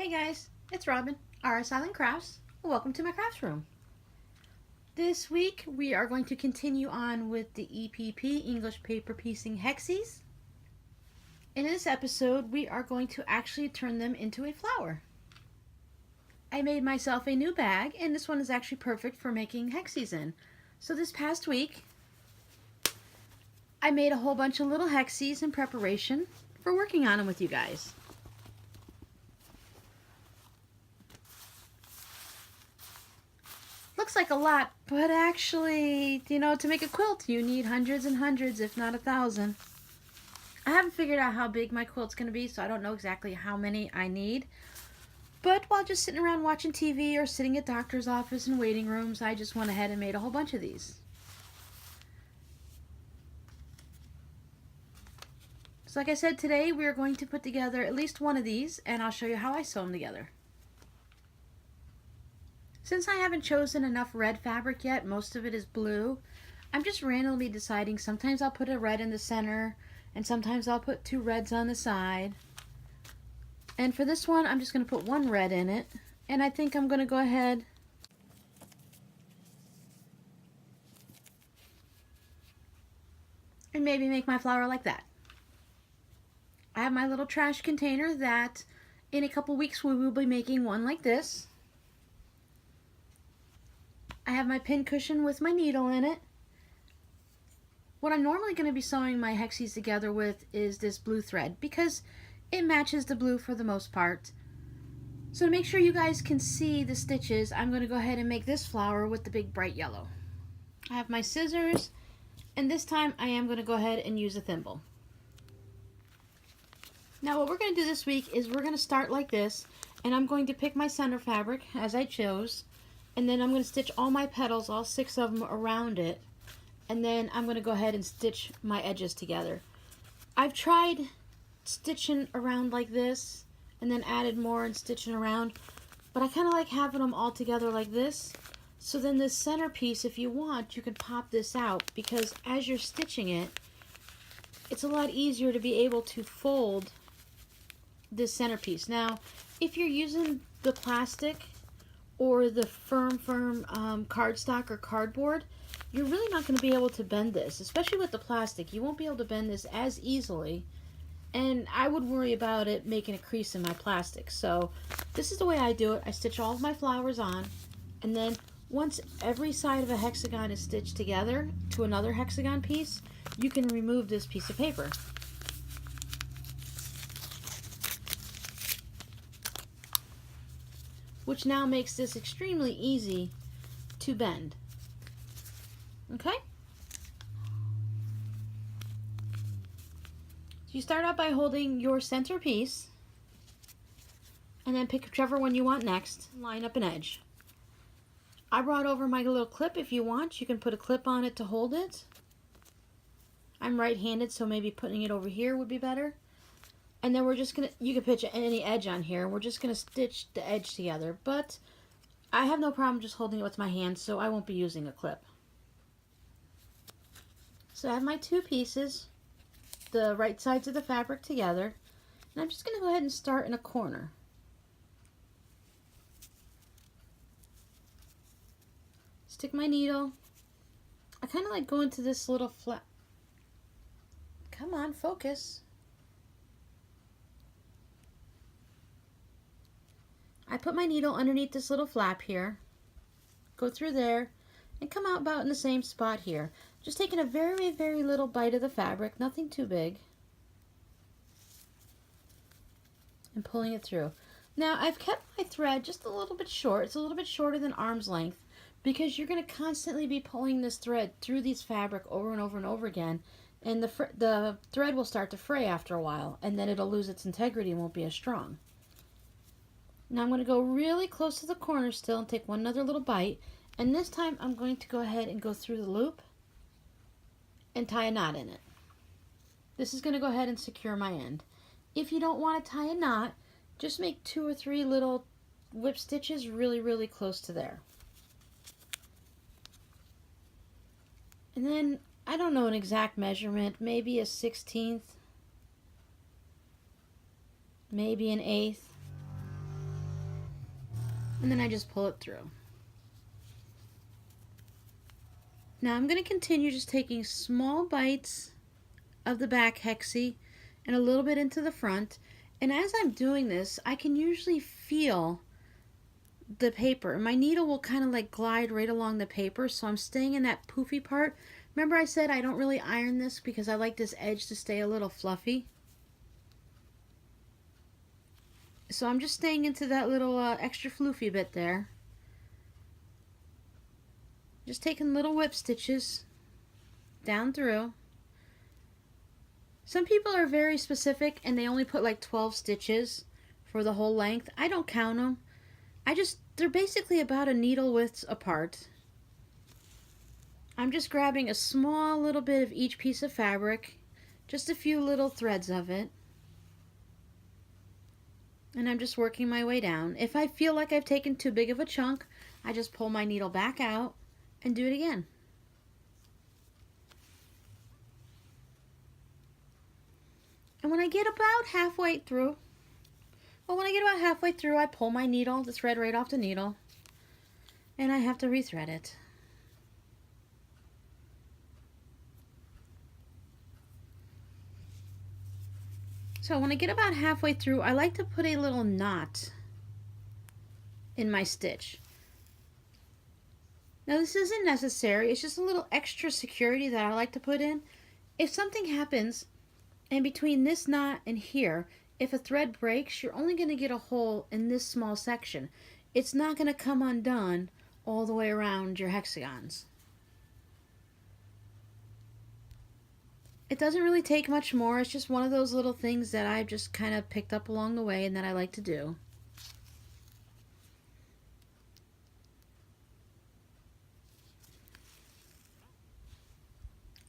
Hey guys, it's Robin, RsIslandCrafts. Welcome to my crafts room. This week we are going to continue on with the EPP English Paper Piecing Hexies. In this episode we are going to actually turn them into a flower. I made myself a new bag, and this one is actually perfect for making hexies in. So this past week I made a whole bunch of little hexies in preparation for working on them with you guys. Looks like a lot, but actually, to make a quilt you need hundreds and hundreds, if not 1,000. I haven't figured out how big my quilt's going to be, so I don't know exactly how many I need. But while just sitting around watching TV or sitting at doctor's office and waiting rooms, I just went ahead and made a whole bunch of these. So like I said, today we're going to put together at least one of these, and I'll show you how I sew them together. Since I haven't chosen enough red fabric yet, most of it is blue, I'm just randomly deciding. Sometimes I'll put a red in the center, and sometimes I'll put 2 reds on the side. And for this one, I'm just going to put 1 red in it, and I think I'm going to go ahead and maybe make my flower like that. I have my little trash container that in a couple weeks we will be making one like this. I have my pin cushion with my needle in it. What I'm normally going to be sewing my hexies together with is this blue thread because it matches the blue for the most part. So to make sure you guys can see the stitches, I'm going to go ahead and make this flower with the big bright yellow. I have my scissors, and this time I am going to go ahead and use a thimble. Now what we're going to do this week is we're going to start like this, and I'm going to pick my center fabric as I chose. And then I'm going to stitch all my petals, all 6 of them, around it. And then I'm going to go ahead and stitch my edges together. I've tried stitching around like this and then added more and stitching around. But I kind of like having them all together like this. So then this center piece, if you want, you can pop this out. Because as you're stitching it, it's a lot easier to be able to fold this centerpiece. Now, if you're using the plastic or the firm cardstock or cardboard, you're really not going to be able to bend this, especially with the plastic. You won't be able to bend this as easily, and I would worry about it making a crease in my plastic. So this is the way I do it. I stitch all of my flowers on, and then once every side of a hexagon is stitched together to another hexagon piece, you can remove this piece of paper. Which now makes this extremely easy to bend. Okay? So you start out by holding your center piece, and then pick whichever one you want next. Line up an edge. I brought over my little clip. If you want, you can put a clip on it to hold it. I'm right-handed, so maybe putting it over here would be better. And then we're just going to, you can pitch any edge on here. We're just going to stitch the edge together. But I have no problem just holding it with my hand, so I won't be using a clip. So I have my 2 pieces, the right sides of the fabric together. And I'm just going to go ahead and start in a corner. Stick my needle. I kind of like going to this little flat. Come on, focus. I put my needle underneath this little flap here, go through there, and come out about in the same spot here. Just taking a very, very little bite of the fabric, nothing too big, and pulling it through. Now, I've kept my thread just a little bit short. It's a little bit shorter than arm's length because you're going to constantly be pulling this thread through these fabric over and over and over again, and the thread will start to fray after a while, and then it'll lose its integrity and won't be as strong. Now I'm going to go really close to the corner still and take one another little bite. And this time I'm going to go ahead and go through the loop and tie a knot in it. This is going to go ahead and secure my end. If you don't want to tie a knot, just make 2 or 3 little whip stitches really, really close to there. And then, I don't know an exact measurement, maybe a 1/16, maybe an 1/8. And then I just pull it through. Now I'm going to continue just taking small bites of the back hexie and a little bit into the front. And as I'm doing this, I can usually feel the paper. My needle will kind of like glide right along the paper, so I'm staying in that poofy part. Remember I said I don't really iron this because I like this edge to stay a little fluffy. So I'm just staying into that little extra floofy bit there. Just taking little whip stitches down through. Some people are very specific and they only put like 12 stitches for the whole length. I don't count them. They're basically about a needle width apart. I'm just grabbing a small little bit of each piece of fabric, just a few little threads of it. And I'm just working my way down. If I feel like I've taken too big of a chunk, I just pull my needle back out and do it again. And when I get about halfway through, I pull my needle, the thread right off the needle, and I have to rethread it. So when I get about halfway through, I like to put a little knot in my stitch. Now this isn't necessary, it's just a little extra security that I like to put in. If something happens, and between this knot and here, if a thread breaks, you're only going to get a hole in this small section. It's not going to come undone all the way around your hexagons. It doesn't really take much more. It's just one of those little things that I've just kind of picked up along the way and that I like to do.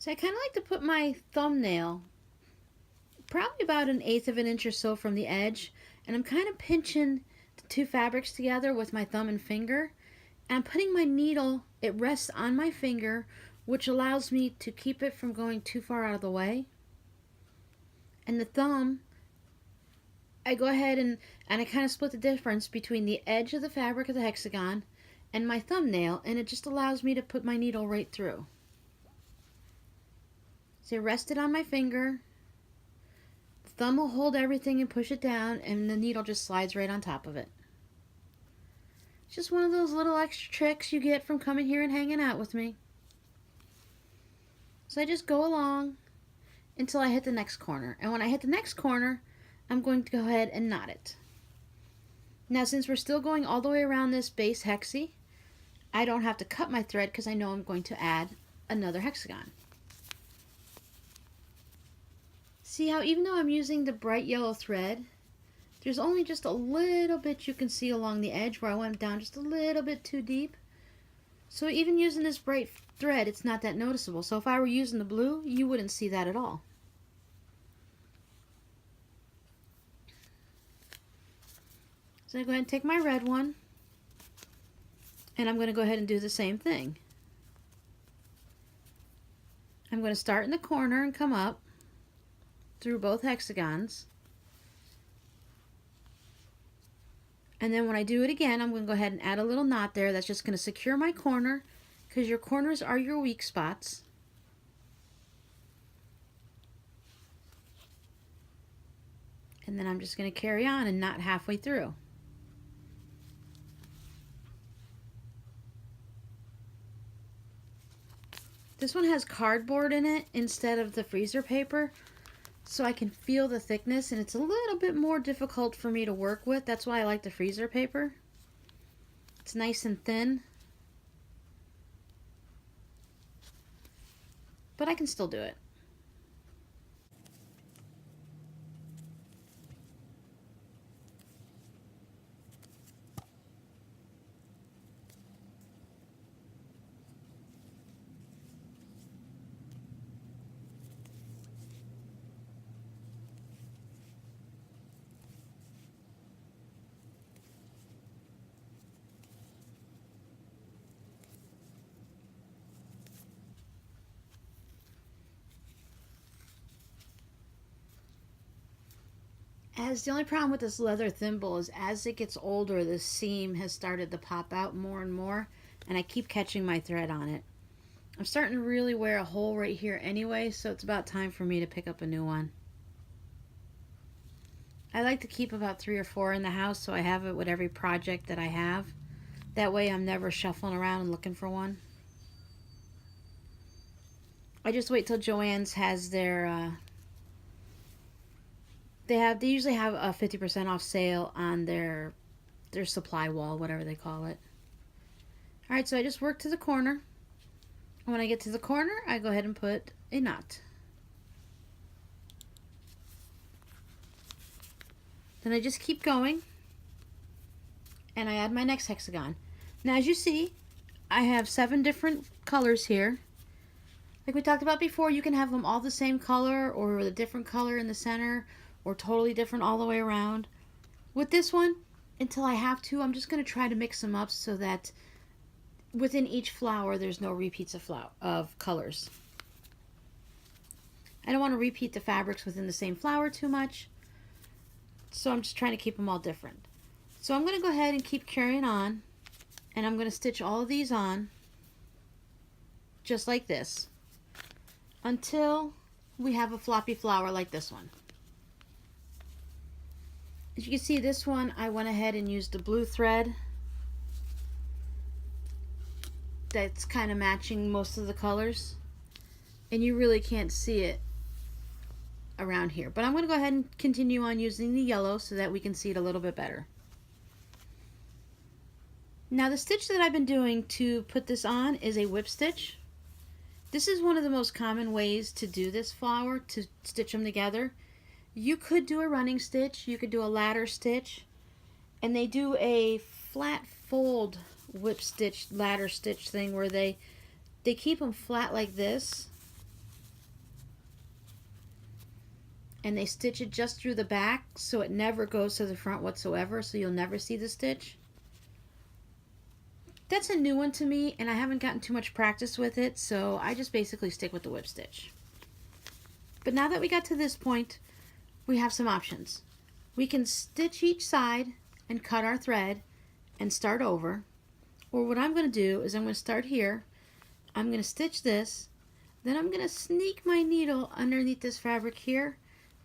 So I kind of like to put my thumbnail probably about 1/8 of an inch or so from the edge, and I'm kind of pinching the two fabrics together with my thumb and finger, and I'm putting my needle, it rests on my finger, which allows me to keep it from going too far out of the way. And the thumb, I go ahead and I kind of split the difference between the edge of the fabric of the hexagon and my thumbnail, and it just allows me to put my needle right through. So rest it on my finger. Thumb will hold everything and push it down, and the needle just slides right on top of it. It's just one of those little extra tricks you get from coming here and hanging out with me. So I just go along until I hit the next corner. And when I hit the next corner, I'm going to go ahead and knot it. Now since we're still going all the way around this base hexie, I don't have to cut my thread because I know I'm going to add another hexagon. See how even though I'm using the bright yellow thread, there's only just a little bit you can see along the edge where I went down just a little bit too deep. So even using this bright thread, it's not that noticeable. So if I were using the blue, you wouldn't see that at all. So I go ahead and take my red one, and I'm going to go ahead and do the same thing. I'm going to start in the corner and come up through both hexagons. And then when I do it again, I'm going to go ahead and add a little knot there. That's just going to secure my corner, because your corners are your weak spots. And then I'm just going to carry on and knot halfway through. This one has cardboard in it instead of the freezer paper, so I can feel the thickness, and it's a little bit more difficult for me to work with. That's why I like the freezer paper. It's nice and thin, but I can still do it. As the only problem with this leather thimble is as it gets older, the seam has started to pop out more and more, and I keep catching my thread on it. I'm starting to really wear a hole right here anyway, so it's about time for me to pick up a new one. I like to keep about 3 or 4 in the house so I have it with every project that I have. That way I'm never shuffling around and looking for one. I just wait till Joann's has their they usually have a 50% off sale on their supply wall, whatever they call it. Alright, so I just work to the corner. And when I get to the corner, I go ahead and put a knot. Then I just keep going, and I add my next hexagon. Now as you see, I have 7 different colors here. Like we talked about before, you can have them all the same color or with a different color in the center or totally different all the way around. With this one, until I have to, I'm just going to try to mix them up so that within each flower there's no repeats of colors. I don't want to repeat the fabrics within the same flower too much, so I'm just trying to keep them all different. So I'm going to go ahead and keep carrying on, and I'm going to stitch all of these on just like this until we have a floppy flower like this one. As you can see, this one I went ahead and used the blue thread that's kind of matching most of the colors, and you really can't see it around here, but I'm going to go ahead and continue on using the yellow so that we can see it a little bit better. Now the stitch that I've been doing to put this on is a whip stitch. This is one of the most common ways to do this flower, to stitch them together. You could do a running stitch, you could do a ladder stitch, and they do a flat fold whip stitch, ladder stitch thing where they keep them flat like this, and they stitch it just through the back so it never goes to the front whatsoever, so you'll never see the stitch. That's a new one to me, and I haven't gotten too much practice with it, so I just basically stick with the whip stitch. But now that we got to this point, we have some options. We can stitch each side and cut our thread and start over, or what I'm going to do is I'm going to start here, I'm going to stitch this, then I'm going to sneak my needle underneath this fabric here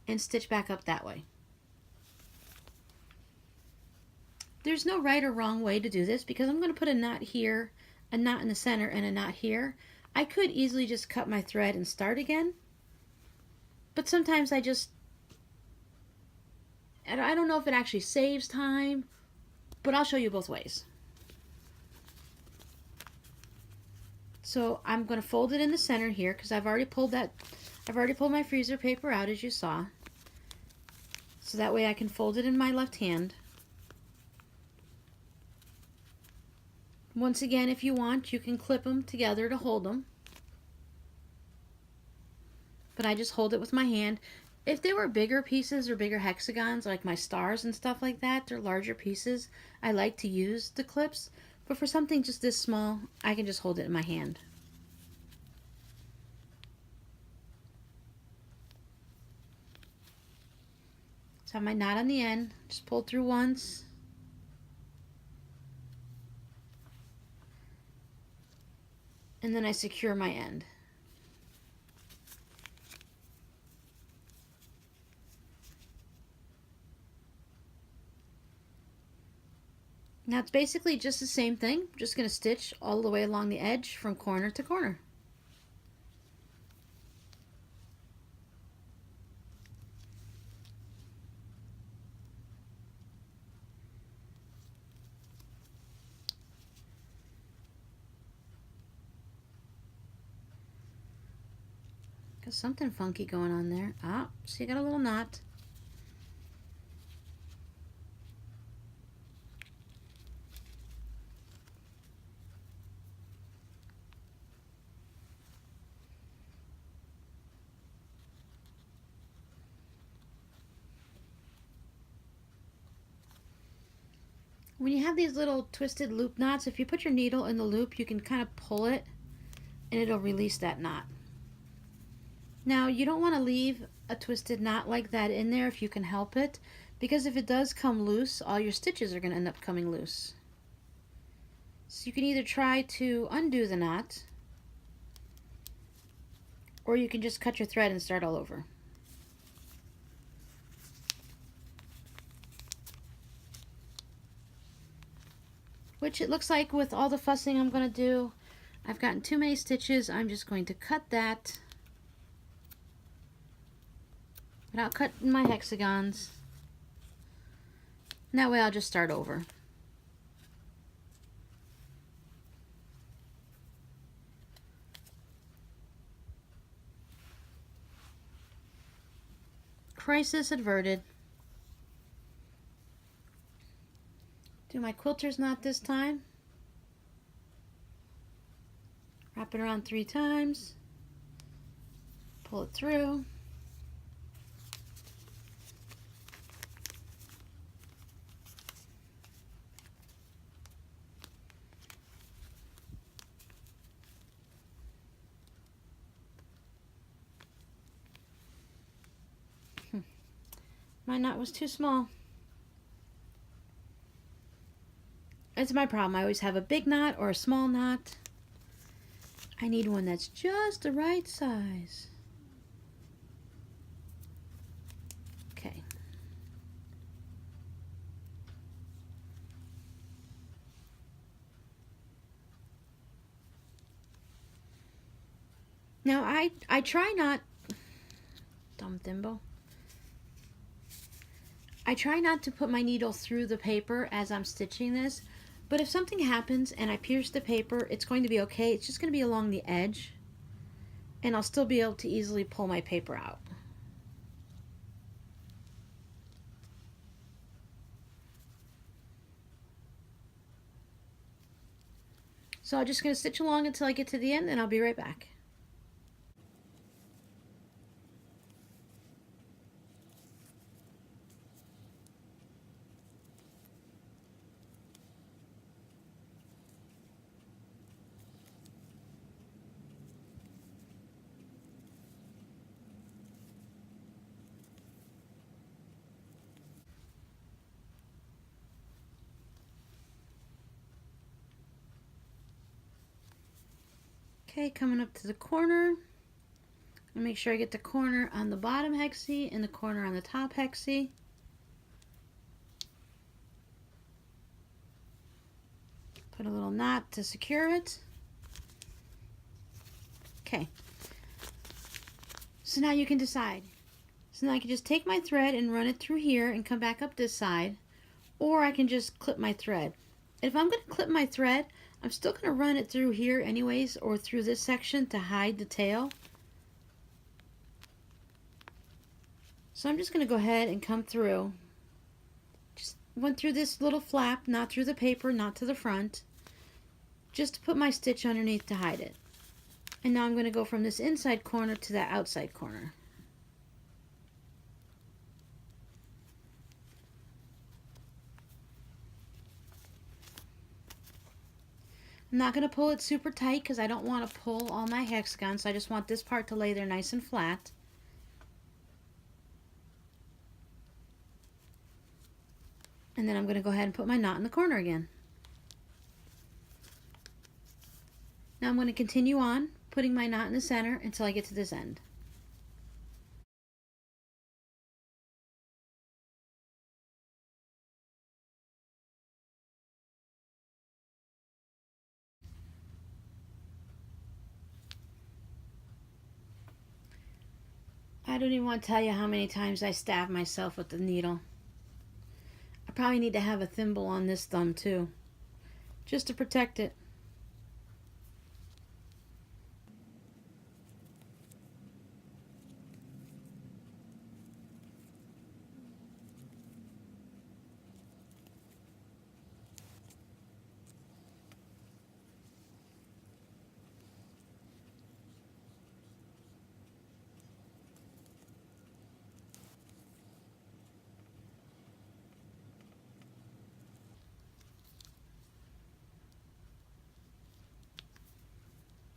and stitch back up that way. There's no right or wrong way to do this because I'm going to put a knot here, a knot in the center, and a knot here. I could easily just cut my thread and start again, but sometimes I don't know if it actually saves time, but I'll show you both ways. So I'm going to fold it in the center here because I've already pulled my freezer paper out, as you saw. So that way I can fold it in my left hand. Once again, if you want, you can clip them together to hold them. But I just hold it with my hand. If they were bigger pieces or bigger hexagons, like my stars and stuff like that, they're larger pieces, I like to use the clips. But for something just this small, I can just hold it in my hand. So I have my knot on the end, just pull through once. And then I secure my end. Now it's basically just the same thing. I'm just going to stitch all the way along the edge from corner to corner. Got something funky going on there. Ah, see, I got a little knot. When you have these little twisted loop knots, if you put your needle in the loop, you can kind of pull it and it'll release that knot. Now, you don't want to leave a twisted knot like that in there if you can help it, because if it does come loose, all your stitches are going to end up coming loose. So you can either try to undo the knot, or you can just cut your thread and start all over. Which it looks like with all the fussing I'm going to do, I've gotten too many stitches. I'm just going to cut that without cutting my hexagons. And that way I'll just start over. Crisis averted. Do my quilter's knot this time. Wrap it around 3 times. Pull it through. My knot was too small. It's my problem. I always have a big knot or a small knot. I need one that's just the right size. Okay. Now I try not, dumb thimble. I try not to put my needle through the paper as I'm stitching this, but if something happens and I pierce the paper, it's going to be okay. It's just going to be along the edge, and I'll still be able to easily pull my paper out. So I'm just going to stitch along until I get to the end, and I'll be right back. Okay, coming up to the corner. I'll make sure I get the corner on the bottom hexie and the corner on the top hexie. Put a little knot to secure it. Okay. So now you can decide. So now I can just take my thread and run it through here and come back up this side, or I can just clip my thread. If I'm going to clip my thread, I'm still going to run it through here anyways, or through this section to hide the tail. So I'm just going to go ahead and come through. Just went through this little flap, not through the paper, not to the front, just to put my stitch underneath to hide it. And now I'm going to go from this inside corner to that outside corner. I'm not going to pull it super tight because I don't want to pull all my hexagons. So I just want this part to lay there nice and flat. And then I'm going to go ahead and put my knot in the corner again. Now I'm going to continue on, putting my knot in the center until I get to this end. I don't even want to tell you how many times I stab myself with the needle. I probably need to have a thimble on this thumb too, just to protect it.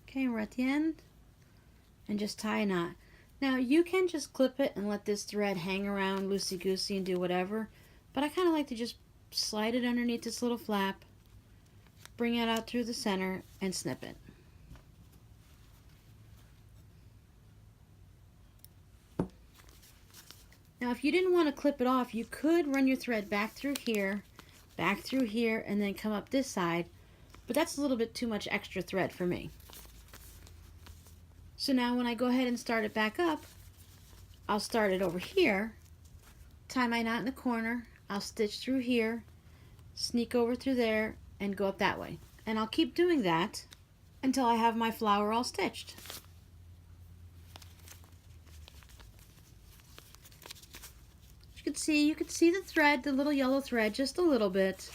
Okay, we're at the end, and just tie a knot. Now you can just clip it and let this thread hang around loosey-goosey and do whatever, but I kind of like to just slide it underneath this little flap, bring it out through the center, and snip it. Now if you didn't want to clip it off, you could run your thread back through here, and then come up this side, but that's a little bit too much extra thread for me. So now when I go ahead and start it back up, I'll start it over here, tie my knot in the corner, I'll stitch through here, sneak over through there, and go up that way. And I'll keep doing that until I have my flower all stitched. You can see the thread, the little yellow thread, just a little bit,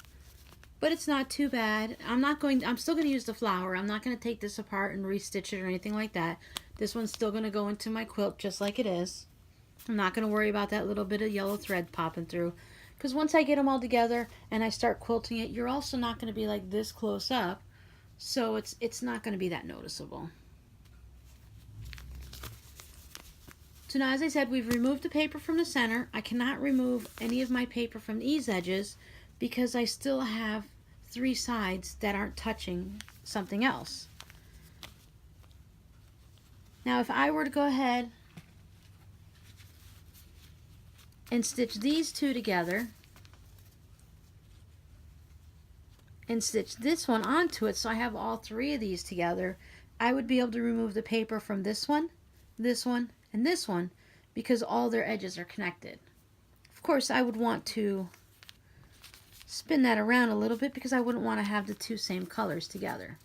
but it's not too bad. I'm still going to use the flower. I'm not going to take this apart and restitch it or anything like that. This one's still going to go into my quilt just like it is. I'm not going to worry about that little bit of yellow thread popping through, because once I get them all together and I start quilting it, you're also not going to be like this close up, so it's not going to be that noticeable. So now, as I said, we've removed the paper from the center. I cannot remove any of my paper from these edges because I still have 3 sides that aren't touching something else. Now if I were to go ahead and stitch these 2 together and stitch this one onto it so I have all 3 of these together, I would be able to remove the paper from this one, and this one, because all their edges are connected. Of course, I would want to spin that around a little bit because I wouldn't want to have the 2 same colors together.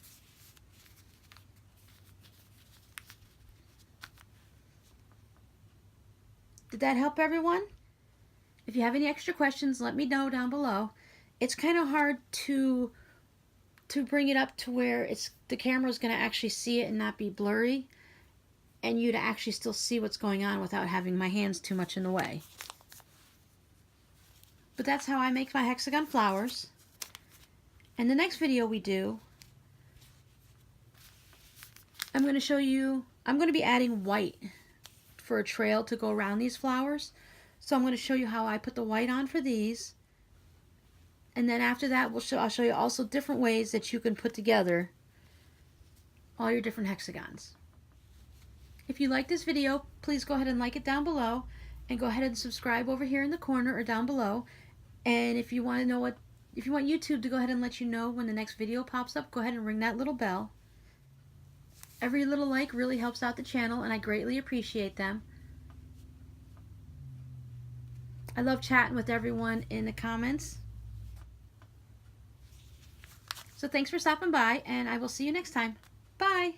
Did that help everyone? If you have any extra questions, let me know down below. It's kind of hard to bring it up to where the camera's going to actually see it and not be blurry, and you to actually still see what's going on without having my hands too much in the way. But that's how I make my hexagon flowers. And the next video we do, I'm going to show you, I'm going to be adding white for a trail to go around these flowers. So I'm going to show you how I put the white on for these. And then after that, I'll show you also different ways that you can put together all your different hexagons. If you like this video, please go ahead and like it down below, and go ahead and subscribe over here in the corner or down below. And if you want YouTube to go ahead and let you know when the next video pops up, go ahead and ring that little bell. Every little like really helps out the channel, and I greatly appreciate them. I love chatting with everyone in the comments. So thanks for stopping by, and I will see you next time. Bye!